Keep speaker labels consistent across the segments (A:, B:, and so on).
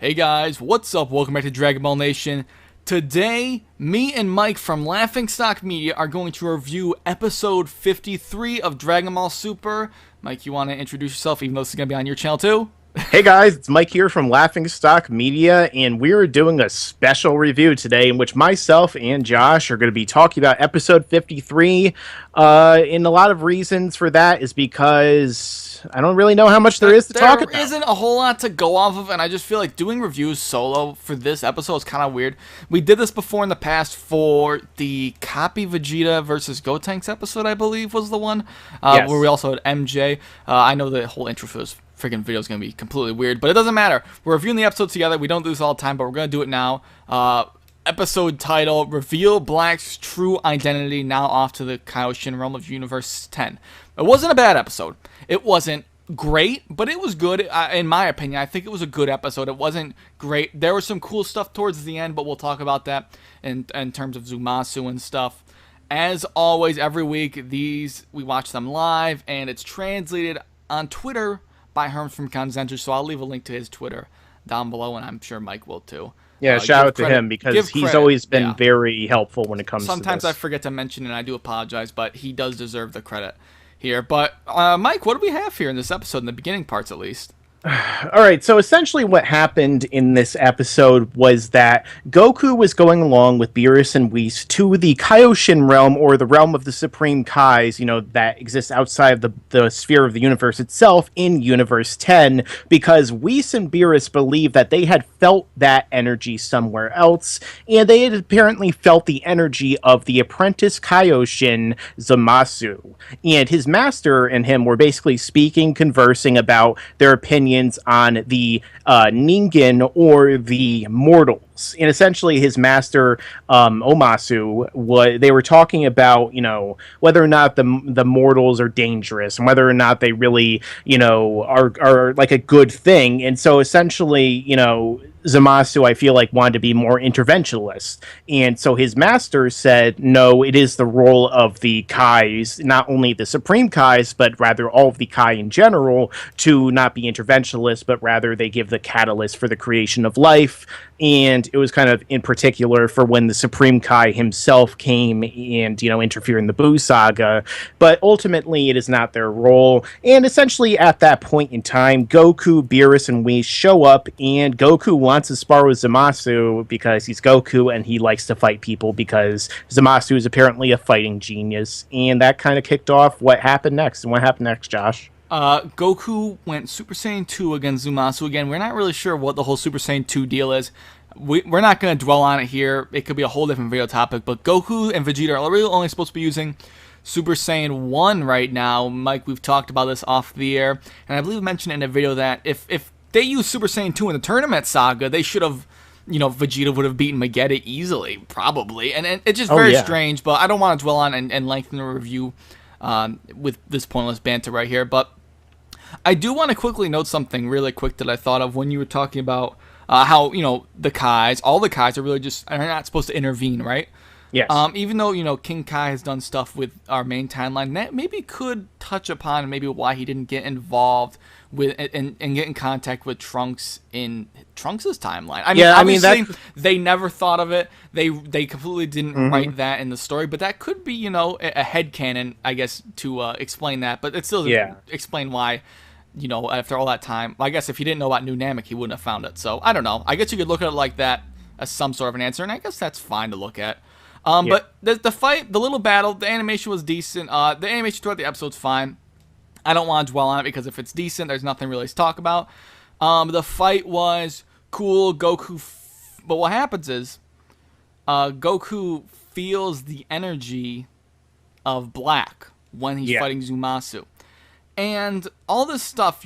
A: Hey guys, what's up? Welcome back to Dragon Ball Nation. Today, me and Mike from Laughingstock Media are going to review episode 53 of Dragon Ball Super. Mike, you want to introduce yourself, even though this is going to be on your channel too?
B: Hey guys, it's Mike here from Laughingstock Media, and we're doing a special review today in which myself and Josh are going to be talking about episode 53. And a lot of reasons for that is because I don't really know how much there is to talk about.
A: There isn't a whole lot to go off of, and I just feel like doing reviews solo for this episode is kind of weird. We did this before in the past for the Copy Vegeta versus Gotenks episode, I believe was the one,
B: Yes.
A: where we also had MJ. I know the whole intro for this freaking video is going to be completely weird, but it doesn't matter. We're reviewing the episode together. We don't do this all the time, but we're going to do it now. Episode title, Reveal Black's True Identity, now off to the Kaioshin Realm of Universe 10. It wasn't a bad episode. It wasn't great, but it was good, in my opinion. I think it was a good episode. It wasn't great. There was some cool stuff towards the end, but we'll talk about that in terms of Zamasu and stuff. As always, every week, we watch them live, and it's translated on Twitter by Herms from Conzentra, so I'll leave a link to his Twitter down below, and I'm sure Mike will too.
B: Yeah, shout out to him because he's always been very helpful when it comes to this.
A: Sometimes I forget to mention it, and I do apologize, but he does deserve the credit here. But, Mike, what do we have here in this episode, in the beginning parts at least?
B: All right, so essentially what happened in this episode was that Goku was going along with Beerus and Whis to the Kaioshin realm, or the realm of the Supreme Kais, that exists outside of the sphere of the universe itself in Universe 10, because Whis and Beerus believed that they had felt that energy somewhere else, and they had apparently felt the energy of the apprentice Kaioshin, Zamasu. And his master and him were basically speaking, conversing about their opinions on the Ningen, or the mortals. And essentially his master, Omasu, they were talking about, whether or not the mortals are dangerous and whether or not they really, are like a good thing. And so essentially, Zamasu, I feel like, wanted to be more interventionalist. And so his master said, no, it is the role of the Kais, not only the Supreme Kais, but rather all of the Kai in general, to not be interventionalist, but rather they give the catalyst for the creation of life. And it was kind of in particular for when the Supreme Kai himself came and, interfered in the Buu saga. But ultimately, it is not their role. And essentially, at that point in time, Goku, Beerus, and Whis show up, and Goku wants to spar with Zamasu because he's Goku and he likes to fight people because Zamasu is apparently a fighting genius. And that kind of kicked off what happened next. And what happened next, Josh?
A: Goku went Super Saiyan 2 against Zamasu again. We're not really sure what the whole Super Saiyan 2 deal is. We're not going to dwell on it here. It could be a whole different video topic. But Goku and Vegeta are really only supposed to be using Super Saiyan 1 right now. Mike, we've talked about this off the air. And I believe I mentioned in a video that if they used Super Saiyan 2 in the tournament saga, they should have, Vegeta would have beaten Vegeta easily, probably. And it's just very strange. But I don't want to dwell on and lengthen the review with this pointless banter right here. But I do want to quickly note something really quick that I thought of when you were talking about how, the Kais, all the Kais are really are not supposed to intervene, right?
B: Yes.
A: Even though, King Kai has done stuff with our main timeline, that maybe could touch upon maybe why he didn't get involved with and get in contact with Trunks in Trunks' timeline. I mean, they never thought of it. They completely didn't write that in the story, but that could be, a headcanon, I guess, to explain that. But it still doesn't explain why, after all that time. I guess if he didn't know about New Namek, he wouldn't have found it. So, I don't know. I guess you could look at it like that as some sort of an answer, and I guess that's fine to look at. But the fight, the little battle, the animation was decent. The animation throughout the episode's fine. I don't want to dwell on it because if it's decent, there's nothing really to talk about. The fight was cool. Goku, but what happens is, Goku feels the energy of Black when he's fighting Zamasu, and all this stuff,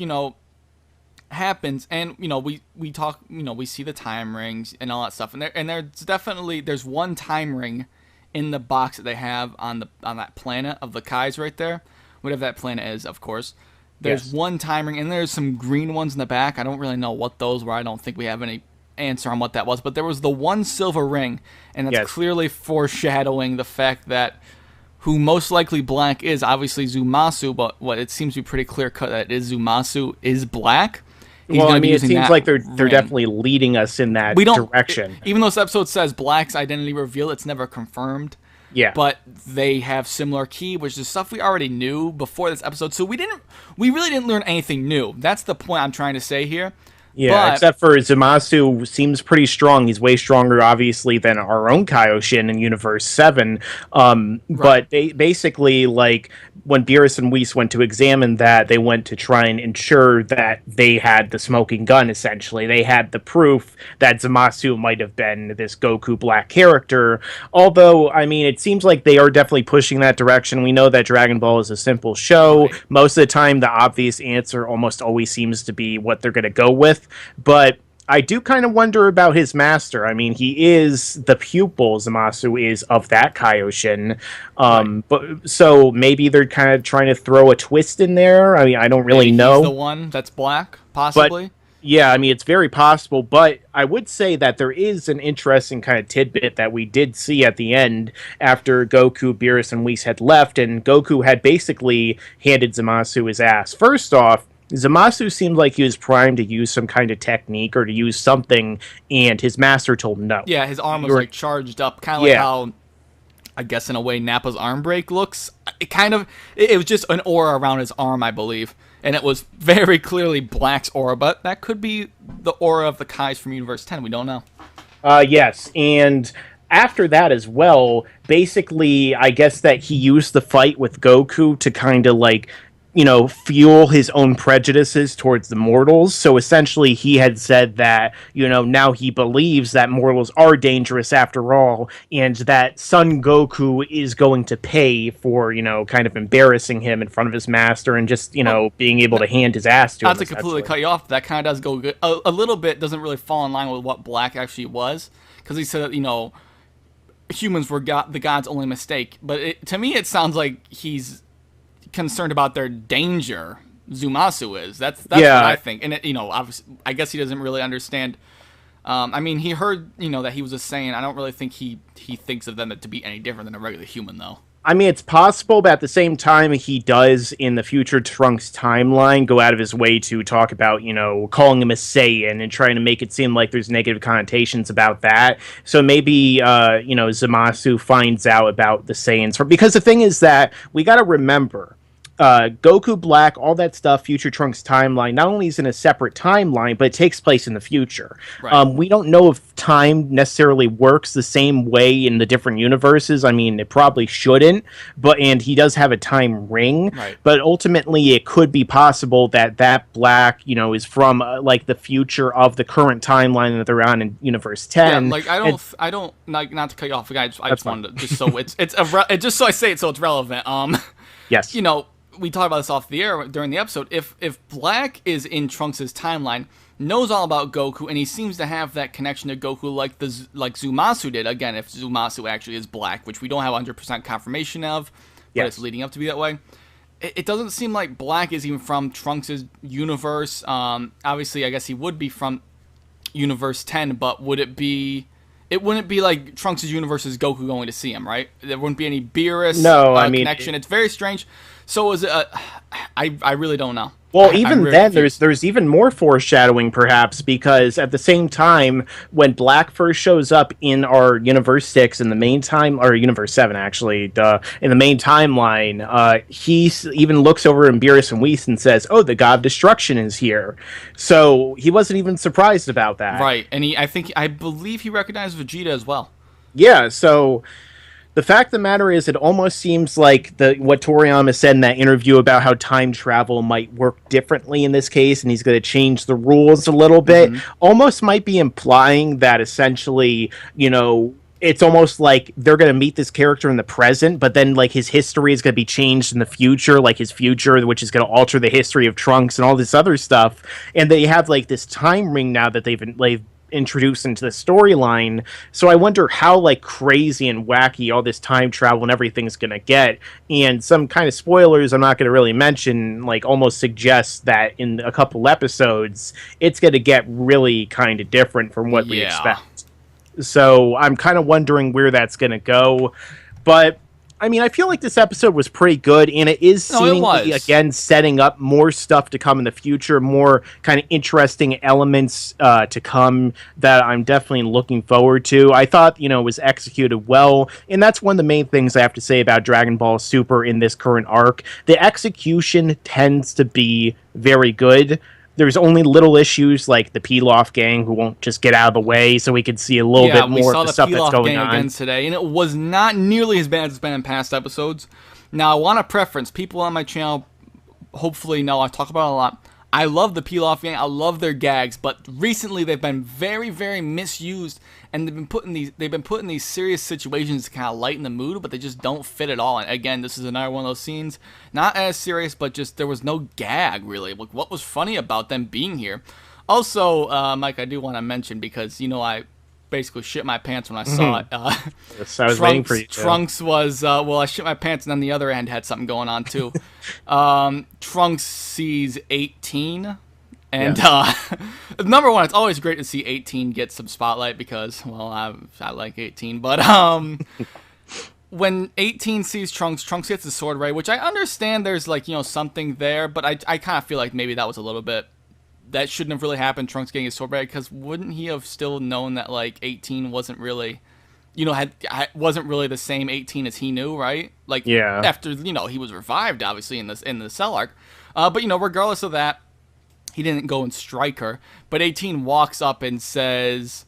A: happens, and we talk, we see the time rings and all that stuff, and there's one time ring in the box that they have on that planet of the Kais right there, whatever that planet is, of course. There's one time ring, and there's some green ones in the back. I don't really know what those were. I don't think we have any answer on what that was, but there was the one silver ring, and that's clearly foreshadowing the fact that who most likely Black is obviously Zamasu, but what it seems to be pretty clear cut that it is Zamasu is Black.
B: Well, I mean, it seems like they're
A: ring.
B: definitely leading us in that direction.
A: Even though this episode says Black's identity reveal, it's never confirmed.
B: Yeah.
A: But they have similar ki, which is stuff we already knew before this episode. So we really didn't learn anything new. That's the point I'm trying to say here.
B: Yeah, except for Zamasu seems pretty strong. He's way stronger, obviously, than our own Kaioshin in Universe 7. Right. But basically, like, when Beerus and Whis went to examine that, they went to try and ensure that they had the smoking gun, essentially. They had the proof that Zamasu might have been this Goku Black character. Although, I mean, it seems like they are definitely pushing that direction. We know that Dragon Ball is a simple show. Right. Most of the time, the obvious answer almost always seems to be what they're going to go with. But I do kind of wonder about his master. I mean, he is the pupil, Zamasu is, of that Kaioshin. Right. But so maybe they're kind of trying to throw a twist in there. I mean, I don't really know.
A: He's the one that's black, possibly.
B: But, yeah, I mean, it's very possible. But I would say that there is an interesting kind of tidbit that we did see at the end after Goku, Beerus, and Whis had left, and Goku had basically handed Zamasu his ass. First off, Zamasu seemed like he was primed to use some kind of technique or to use something, and his master told him no.
A: Yeah, his arm was like charged up, kind of like how, I guess in a way, Nappa's arm break looks. It was just an aura around his arm, I believe, and it was very clearly Black's aura, but that could be the aura of the Kais from Universe 10. We don't know.
B: Yes, and after that as well, basically, I guess that he used the fight with Goku to kind of like, you know, fuel his own prejudices towards the mortals. So essentially he had said that, you know, now he believes that mortals are dangerous after all, and that Son Goku is going to pay for, you know, kind of embarrassing him in front of his master and just, you know, being able to hand his ass to him.
A: Not to completely cut you off, that kind of does go good. A little bit doesn't really fall in line with what Black actually was, because he said that, you know, humans were the god's only mistake. But to me, it sounds like he's concerned about their danger. Zamasu is. That's what I think. And you know, obviously, I guess he doesn't really understand. I mean, he heard, you know, that he was a Saiyan. I don't really think he thinks of them to be any different than a regular human, though.
B: I mean, it's possible, but at the same time, he does, in the future Trunks timeline, go out of his way to talk about, you know, calling him a Saiyan and trying to make it seem like there's negative connotations about that. So maybe, you know, Zamasu finds out about the Saiyans. Because the thing is that we got to remember, Goku Black, all that stuff, Future Trunks timeline, not only is in a separate timeline, but it takes place in the future. Right. We don't know if time necessarily works the same way in the different universes. I mean, it probably shouldn't, and he does have a time ring, right. But ultimately it could be possible that Black, you know, is from like the future of the current timeline that they're on in Universe 10.
A: Yeah, like I don't not to cut you off, guys. I just wanted to, just so just so I say it so it's relevant.
B: Yes,
A: you know, we talked about this off the air during the episode. If Black is in Trunks' timeline, knows all about Goku, and he seems to have that connection to Goku like Zamasu did. Again, if Zamasu actually is Black, which we don't have 100% confirmation of, but it's leading up to be that way. It doesn't seem like Black is even from Trunks' universe. Obviously, I guess he would be from Universe 10, but would it be... It wouldn't be like Trunks' universe is Goku going to see him, right? There wouldn't be any Beerus connection. It's very strange. So is it? I really don't know.
B: Well, there's even more foreshadowing, perhaps, because at the same time, when Black first shows up in our Universe 6 in the main time, or Universe 7 actually, in the main timeline, he even looks over in Beerus and Whis and says, "Oh, the God of Destruction is here." So he wasn't even surprised about that,
A: right? And I believe he recognized Vegeta as well.
B: Yeah. So the fact of the matter is, it almost seems like what Toriyama said in that interview about how time travel might work differently in this case, and he's going to change the rules a little bit, almost might be implying that essentially, you know, it's almost like they're going to meet this character in the present, but then like his history is going to be changed in the future, like his future, which is going to alter the history of Trunks and all this other stuff. And they have like this time ring now that they've introduced into the storyline. So I wonder how like crazy and wacky all this time travel and everything's gonna get. And some kind of spoilers I'm not gonna really mention, like, almost suggests that in a couple episodes it's gonna get really kind of different from what we expect. So I'm kind of wondering where that's gonna go. But I mean, I feel like this episode was pretty good, and it is
A: No, it
B: seemingly,
A: was.
B: again, setting up more stuff to come in the future, more kind of interesting elements to come that I'm definitely looking forward to. I thought, it was executed well, and that's one of the main things I have to say about Dragon Ball Super in this current arc. The execution tends to be very good. There's only little issues like the Pilaf gang who won't just get out of the way, so we can see a little bit more of the stuff that's going on.
A: Again today, and it was not nearly as bad as it's been in past episodes. Now, I want to preference people on my channel. Hopefully, know I talk about it a lot. I love the Pilaf gang. I love their gags, but recently they've been very, very misused, and they've been put in these serious situations to kind of lighten the mood, but they just don't fit at all. And again, this is another one of those scenes, not as serious, but just there was no gag really. Like, what was funny about them being here? Also, Mike, I do want to mention, because I basically shit my pants when I saw it.
B: Yes, I was waiting for you.
A: Trunks was I shit my pants, and then the other end had something going on too. Trunks sees 18, and number one, it's always great to see 18 get some spotlight because, well, I like 18, but when 18 sees Trunks gets the sword right, which I understand. There's something there, but I kind of feel like maybe that was a little bit. That shouldn't have really happened, Trunks getting his sword back, because wouldn't he have still known that 18 wasn't really, wasn't really the same 18 as he knew, right? After he was revived, obviously in the Cell arc, but regardless of that, he didn't go and strike her. But 18 walks up and says,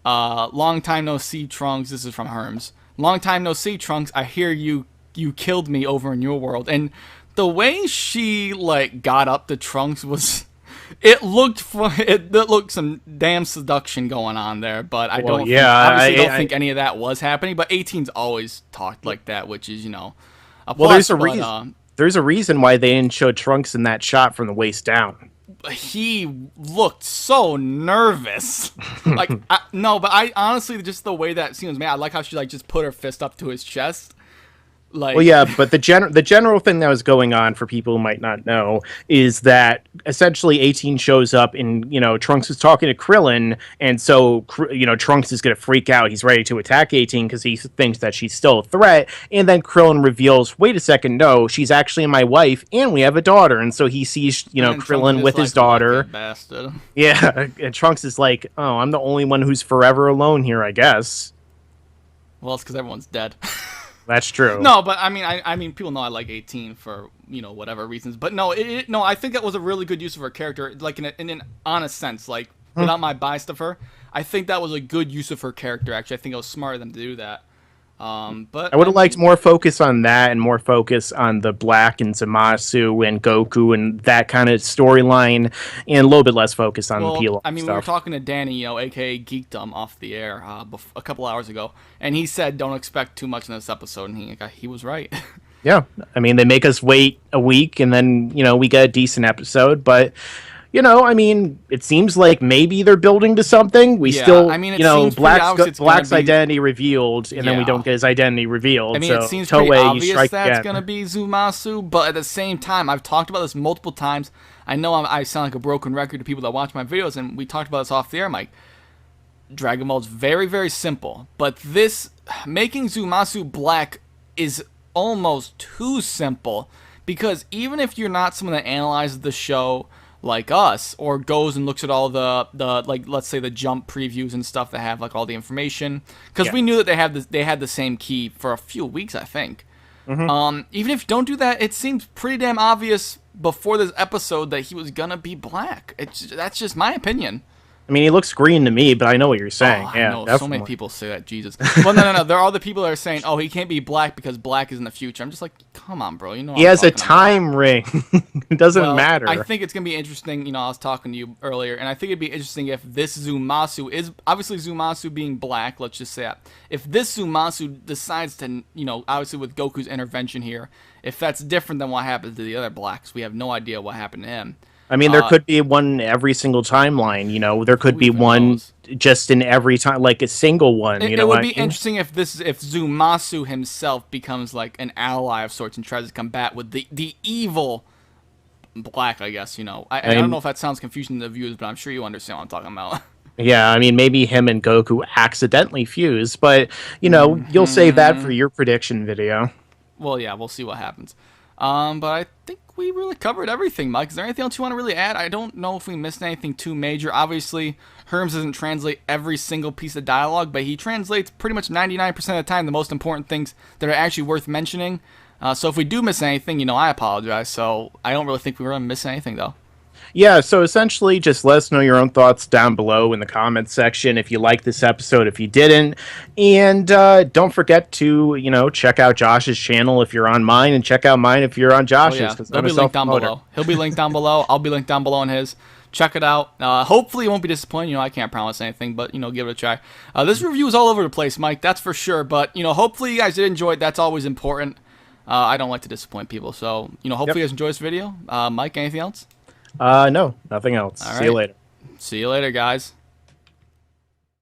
A: "Long time no see, Trunks." This is from Herms. "Long time no see, Trunks. I hear you killed me over in your world." And the way she got up to Trunks was. It looked some damn seduction going on there, but I don't think any of that was happening. But 18's always talked like that, which is a plus,
B: there's a reason why they didn't show Trunks in that shot from the waist down.
A: He looked so nervous. But I honestly, just the way that scene was made, I like how she just put her fist up to his chest.
B: Well, yeah, but the general thing that was going on, for people who might not know, is that essentially 18 shows up and, Trunks is talking to Krillin, and so, Trunks is going to freak out. He's ready to attack 18 because he thinks that she's still a threat, and then Krillin reveals, wait a second, no, she's actually my wife, and we have a daughter, and so he sees, Krillin with his daughter.
A: Bastard.
B: Yeah, and Trunks is like, oh, I'm the only one who's forever alone here, I guess.
A: Well, it's because everyone's dead.
B: That's true.
A: No, but I mean, people know I like 18 for whatever reasons. But no, I think that was a really good use of her character, in an honest sense, without my bias of her. I think that was a good use of her character. Actually, I think it was smart of them to do that. But
B: I would have liked more focus on that and more focus on the Black and Zamasu and Goku and that kind of storyline, and a little bit less focus on the Pilaf stuff.
A: We were talking to Danny, aka Geekdom, off the air a couple hours ago, and he said don't expect too much in this episode, and he was right.
B: Yeah, I mean, they make us wait a week, and then we get a decent episode, but. It seems like maybe they're building to something. Black's identity revealed, and then we don't get his identity revealed.
A: It seems pretty obvious that's going to be Zamasu, but at the same time, I've talked about this multiple times. I know I sound like a broken record to people that watch my videos, and we talked about this off the air, Mike. Dragon Ball is very, very simple, but this, making Zamasu black is almost too simple, because even if you're not someone that analyzes the show like us, or goes and looks at all the let's say the Jump previews and stuff that have all the information, because we knew that they had the same key for a few weeks, I think. Mm-hmm. Even if you don't do that, it seems pretty damn obvious before this episode that he was gonna be black. That's just my opinion.
B: I mean, he looks green to me, but I know what you're saying.
A: I know. Definitely. So many people say that. Jesus. Well, no. There are other people that are saying, "Oh, he can't be black because black is in the future." I'm just like, come on, bro.
B: He has a time ring. It doesn't matter.
A: I think it's gonna be interesting. I was talking to you earlier, and I think it'd be interesting if this Zamasu is obviously Zamasu being black. Let's just say that if this Zamasu decides to, obviously with Goku's intervention here, if that's different than what happens to the other blacks, we have no idea what happened to him.
B: I mean, there could be one every single timeline. There could be one just in every time, like a single one.
A: It would be interesting if Zamasu himself becomes an ally of sorts and tries to combat with the evil black. I guess I don't know if that sounds confusing to the viewers, but I'm sure you understand what I'm talking about.
B: Yeah, I mean, maybe him and Goku accidentally fuse, but you'll save that for your prediction video.
A: Well, yeah, we'll see what happens. But I think we really covered everything, Mike. Is there anything else you want to really add? I don't know if we missed anything too major. Obviously, Herms doesn't translate every single piece of dialogue, but he translates pretty much 99% of the time the most important things that are actually worth mentioning. So if we do miss anything, I apologize. So I don't really think we were going to miss anything, though.
B: Yeah, so essentially just let us know your own thoughts down below in the comments section if you like this episode, if you didn't. And don't forget to, check out Josh's channel if you're on mine, and check out mine if you're on Josh's.
A: Oh, yeah. He'll be linked down below. He'll be linked down below. I'll be linked down below on his. Check it out. Hopefully, you won't be disappointed. I can't promise anything, but, give it a try. This review is all over the place, Mike, that's for sure. But, hopefully you guys did enjoy it. That's always important. I don't like to disappoint people. So, hopefully you guys enjoy this video. Mike, anything else?
B: No, nothing else.
A: All
B: See you
A: right.
B: later.
A: See you later, guys.